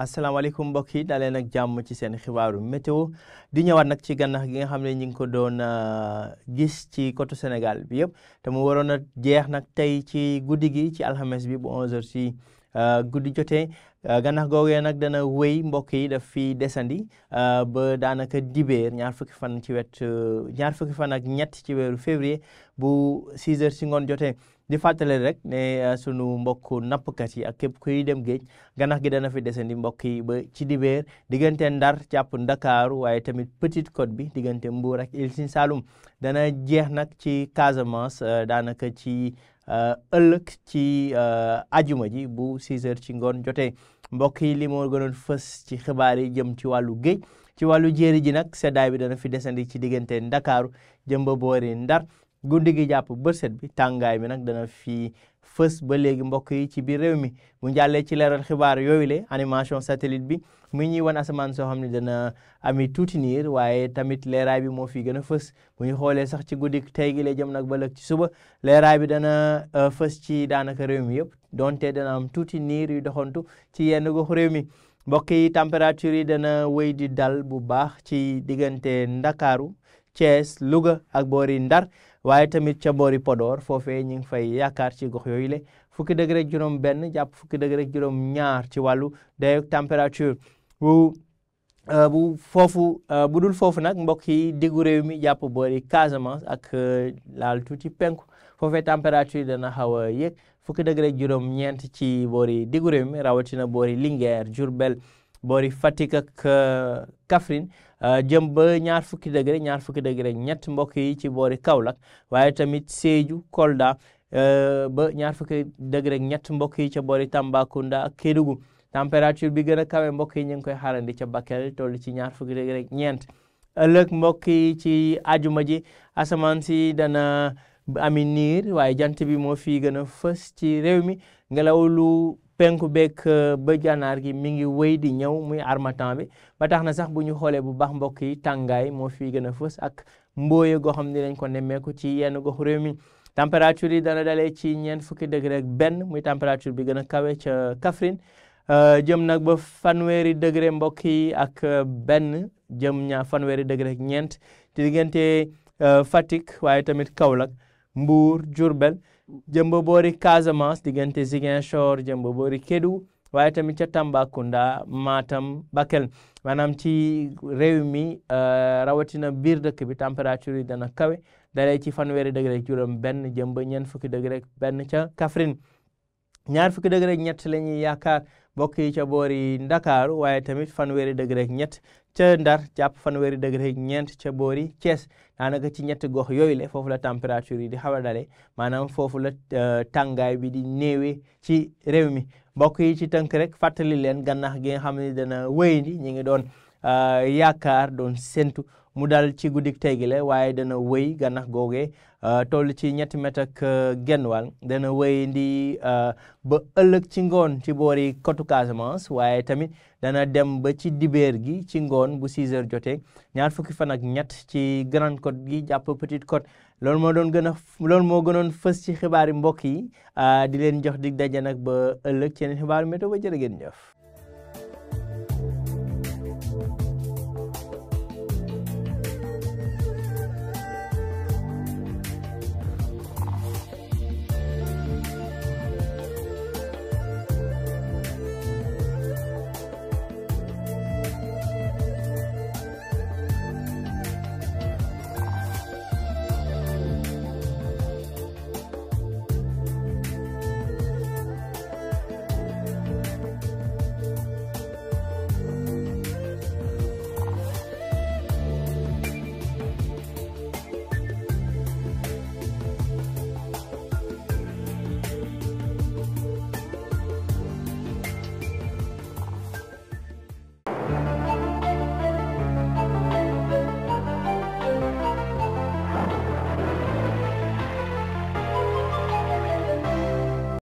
asalaamaaleykum mbokk yi daleen ak jàmm ci seen xibaaru météo di ñëwaat nag ci gànnax gi nga xam ne ñu ngi ko doon gis ci côté Sénégal bi yëpp te mu waroon a jeex nag tey ci guddi gi ci alxames bi bu 11h ci guddi jotee gànnax googee nag dana wéy mbokk yi daf fi desandi ba daanaka dibeer ñaar fukki fan ak ñett ci weeru février bu 6h ci ngoon jotee. di fàttali rek ne sunu mbokku nappkat yi ak képp kuy dem géej gànnax gi dana fi desandi mbokk yi ba ci dibeer diggante Ndar jàpp Ndakaaru waaye tamit Petite Côte bi diggante Mbour ak Île Sine Saloum dana jeex nag ci Casamance daanaka ci ëllëg ci ajuma ji bu 6h ci ngoon jotee mbokk yi li moo gënoon fës ci xibaar yi jëm ci wàllu géej ci wàllu jéeri ji nag seddaay bi dana fi desandi ci diggante Ndakaaru jëm ba boori Ndar guddi gi jàpp bërset bi tàngaay bi nag dana fi fës ba léegi mbokk yi ci biir réew mi bu njàllee ci leeral xibaar yooyu le animation satellite bi mu ñuy wan asamaan soo xam ne dana ami tuuti niir waaye tamit leeraay bi moo fi gën a fës bu ñu xoolee sax ci guddi tey gi la jëm nag ba lëg ci suba leeraay bi dana fës ci daanaka réew mi yëpp donte dana am tuuti niir yu doxantu ci yenn gox réew mi mbokk yi température yi dana wéy di dal bu baax ci diggante Ndakaaru Thiès Louga ak boori Ndar waaye tamit ca boori Podor foofee ñu ngi fay yaakaar ci gox yooyu le fukki degré ak juróom benn jàpp fukki degré ak juróom ñaar ci wàllu dayoog température bu dul foofu nag mbokk yi diggu réew mi jàpp boori Casamance ak laal tuuti penku foofee température dana xaw a yéeg fukki degré ak juróom ñeent ci boori diggu réew mi rawatina boori Linguère Diourbel boori Fatick ak Kaffrine jëm ba ñaar fukki degré ñett mbokk yi ci boori Kaolack waaye tamit Sédhiou Kolda ba ñaar fukki degré ñett mbokk yi ca boori Tambacounda ak Kédougou température bi gën a kawe mbokk yi ñu ngi koy xaarandi ca Bakel toll ci ñaar fukki degré ñeent ëllëg mbokk yi ci ajuma ji asamaan si dana ami niir waaye jant bi moo fi gën a fës ci réew mi ngelaw lu penku beeg ba gànnaar gi mi ngi wéy di ñëw muy harmattan bi ba tax na sax bu ñu xoolee bu baax mbokk yi tàngaay moo fi gën a fës ak mbooye goo xam ne dañ ko nemmeeku ci yenn gox réew mi température yi dana dalee ci ñeent fukki degré ak benn muy température bi gën a kawe ca Kaffrine jëm nag ba fanweeri degré mbokk yi ak benn jëm fanweeri degré ak ñeent ci diggante Fatick waaye tamit Kaolack Mbour Diourbel jëm ba boori Casamance diggante Ziguinchor jëm ba boori Kédougou waaye tamit ca Tambacounda Matam Bakel maanaam ci réew mi rawatina biir dëkk bi température yi dana kawe dalee ci fanweeri degré ak juróom benn jëm ba ñeent fukki degré ak benn ca Kaffrine ñaar fukki degré ak ñett la ñuy yaakaar mbokk yi ca boori Ndakaaru waaye tamit fanweeri degré ak ñett ca Ndar jàpp fanweeri degré ak ñeent ca boori Thiès daanaka ci ñetti gox yooyu le foofu la température yi di xaw a dale maanaam foofu la tàngaay bi di néewee ci réew mi mbokk yi ci tënk rek fàttali leen gànnax gi nga xam ne dana wéyandi ñi ngi doon yaakaar doon séntu mu dal ci guddik tey gi la waaye dana wéy gànnax googee toll ci 3 mètre ak genn wàll dana wéyandi ba ëllëg ci ngoon ci boori côte Casamance waaye tamit dana dem ba ci dibeer gi ci ngoon bu 6h jotee ñaar fukki fan ak ñett ci Grande Côte gi jàpp Petite Côte loolu moo gënoon fës ci xibaari mbokk yi di leen jox dig daje nag ba ëllëg ci yeneen xibaaru météo ba jërë ngeen jëf